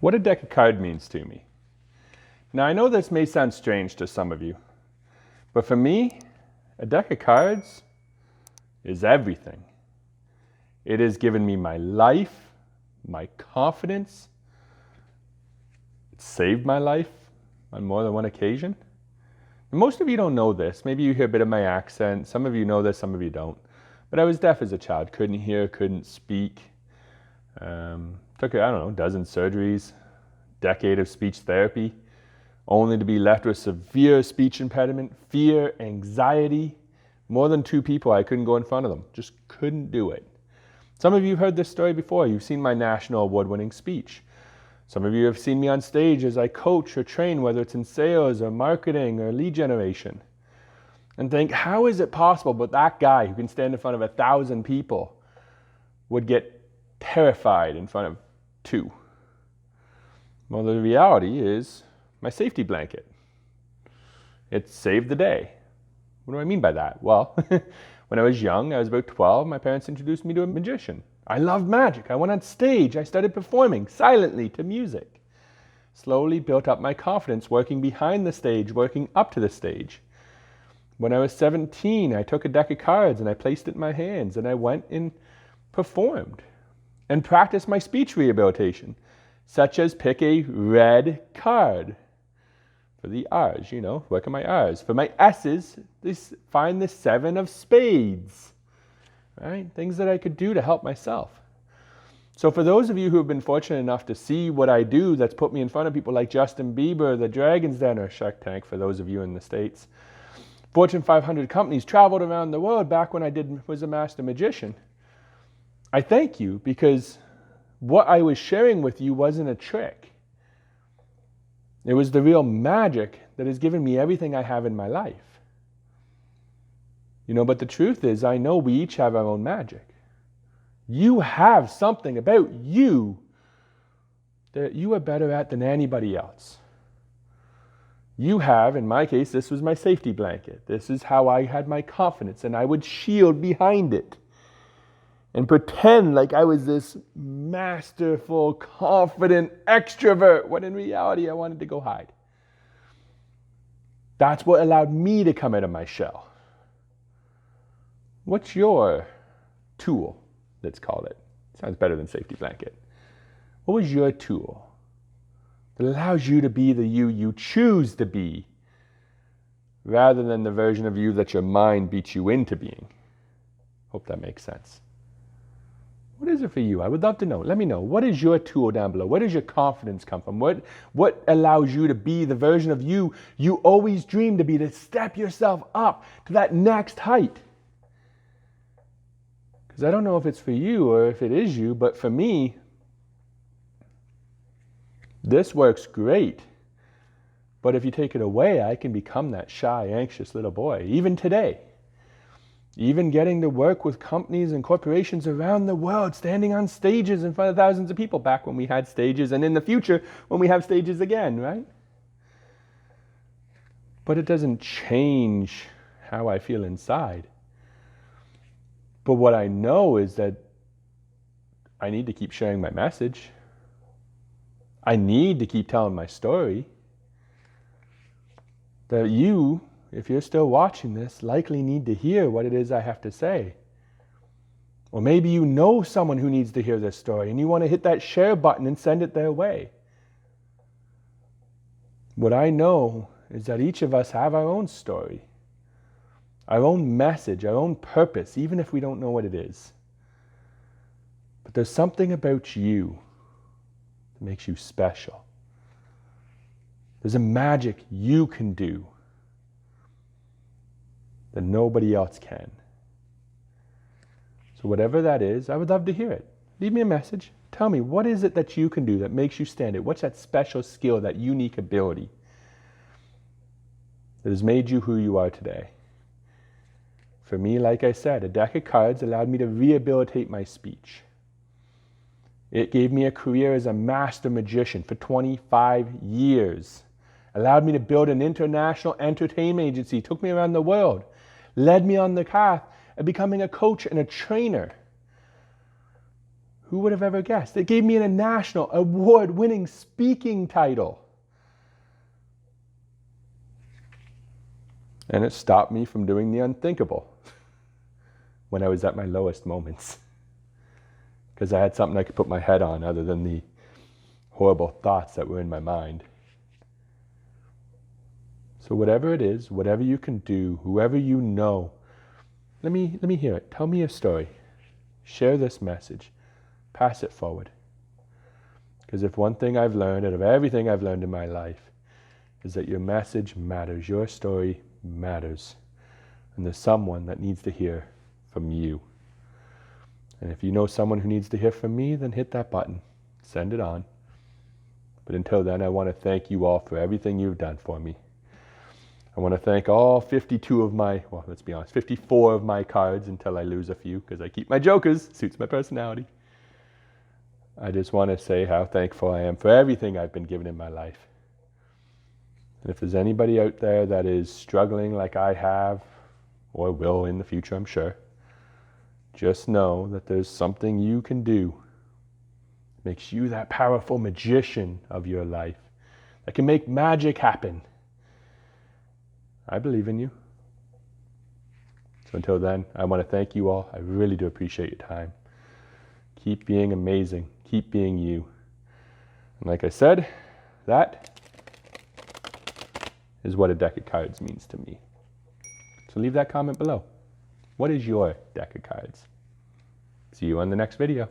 What a deck of cards means to me. Now I know this may sound strange to some of you, but for me, a deck of cards is everything. It has given me my life, my confidence. It saved my life on more than one occasion. And most of you don't know this. Maybe you hear a bit of my accent. Some of you know this, some of you don't. But I was deaf as a child, couldn't hear, couldn't speak. Took, a dozen surgeries, decade of speech therapy, only to be left with severe speech impediment, fear, anxiety. More than 2 people, I couldn't go in front of them. Just couldn't do it. Some of you have heard this story before. You've seen my national award-winning speech. Some of you have seen me on stage as I coach or train, whether it's in sales or marketing or lead generation. And think, how is it possible but that guy who can stand in front of 1,000 people would get terrified in front of 2? Well, the reality is my safety blanket. It saved the day. What do I mean by that? Well, when I was young, I was about 12, my parents introduced me to a magician. I loved magic. I went on stage. I started performing silently to music. Slowly built up my confidence, working behind the stage, working up to the stage. When I was 17, I took a deck of cards and I placed it in my hands and I went and performed and practiced my speech rehabilitation, such as pick a red card. For the R's, work on my R's. For my S's, find the 7 of spades, right? Things that I could do to help myself. So for those of you who have been fortunate enough to see what I do that's put me in front of people like Justin Bieber, the Dragon's Den, or Shark Tank for those of you in the States, Fortune 500 companies, traveled around the world back when I was a master magician, I thank you, because what I was sharing with you wasn't a trick. It was the real magic that has given me everything I have in my life. But the truth is, I know we each have our own magic. You have something about you that you are better at than anybody else. You have, in my case, this was my safety blanket. This is how I had my confidence, and I would shield behind it and pretend like I was this masterful, confident extrovert, when in reality I wanted to go hide. That's what allowed me to come out of my shell. What's your tool, let's call it? Sounds better than safety blanket. What was your tool that allows you to be the you choose to be, rather than the version of you that your mind beats you into being? Hope that makes sense. What is it for you? I would love to know. Let me know. What is your tool down below? Where does your confidence come from? What allows you to be the version of you always dreamed to be, to step yourself up to that next height? Because I don't know if it's for you or if it is you, but for me, this works great. But if you take it away, I can become that shy, anxious little boy, even today. Even getting to work with companies and corporations around the world, standing on stages in front of thousands of people, back when we had stages, and in the future when we have stages again, right? But it doesn't change how I feel inside. But what I know is that I need to keep sharing my message. I need to keep telling my story. That you, if you're still watching this, likely need to hear what it is I have to say. Or maybe you know someone who needs to hear this story and you want to hit that share button and send it their way. What I know is that each of us have our own story, our own message, our own purpose, even if we don't know what it is. But there's something about you that makes you special. There's a magic you can do that nobody else can. So whatever that is, I would love to hear it. Leave me a message. Tell me, what is it that you can do that makes you stand out? What's that special skill, that unique ability that has made you who you are today? For me, like I said, a deck of cards allowed me to rehabilitate my speech. It gave me a career as a master magician for 25 years. Allowed me to build an international entertainment agency, took me around the world, led me on the path of becoming a coach and a trainer Who would have ever guessed? It gave me a national award-winning speaking title. And it stopped me from doing the unthinkable when I was at my lowest moments. Because I had something I could put my head on other than the horrible thoughts that were in my mind. So whatever it is, whatever you can do, whoever you know, let me hear it. Tell me your story. Share this message. Pass it forward. Because if one thing I've learned out of everything I've learned in my life is that your message matters, your story matters. And there's someone that needs to hear from you. And if you know someone who needs to hear from me, then hit that button. Send it on. But until then, I want to thank you all for everything you've done for me. I want to thank all 52 of my, well, let's be honest, 54 of my cards until I lose a few, because I keep my jokers. Suits my personality. I just want to say how thankful I am for everything I've been given in my life. And if there's anybody out there that is struggling like I have, or will in the future, I'm sure, just know that there's something you can do that makes you that powerful magician of your life that can make magic happen. I believe in you. So until then, I want to thank you all. I really do appreciate your time. Keep being amazing. Keep being you. And like I said, that is what a deck of cards means to me. So leave that comment below. What is your deck of cards? See you on the next video.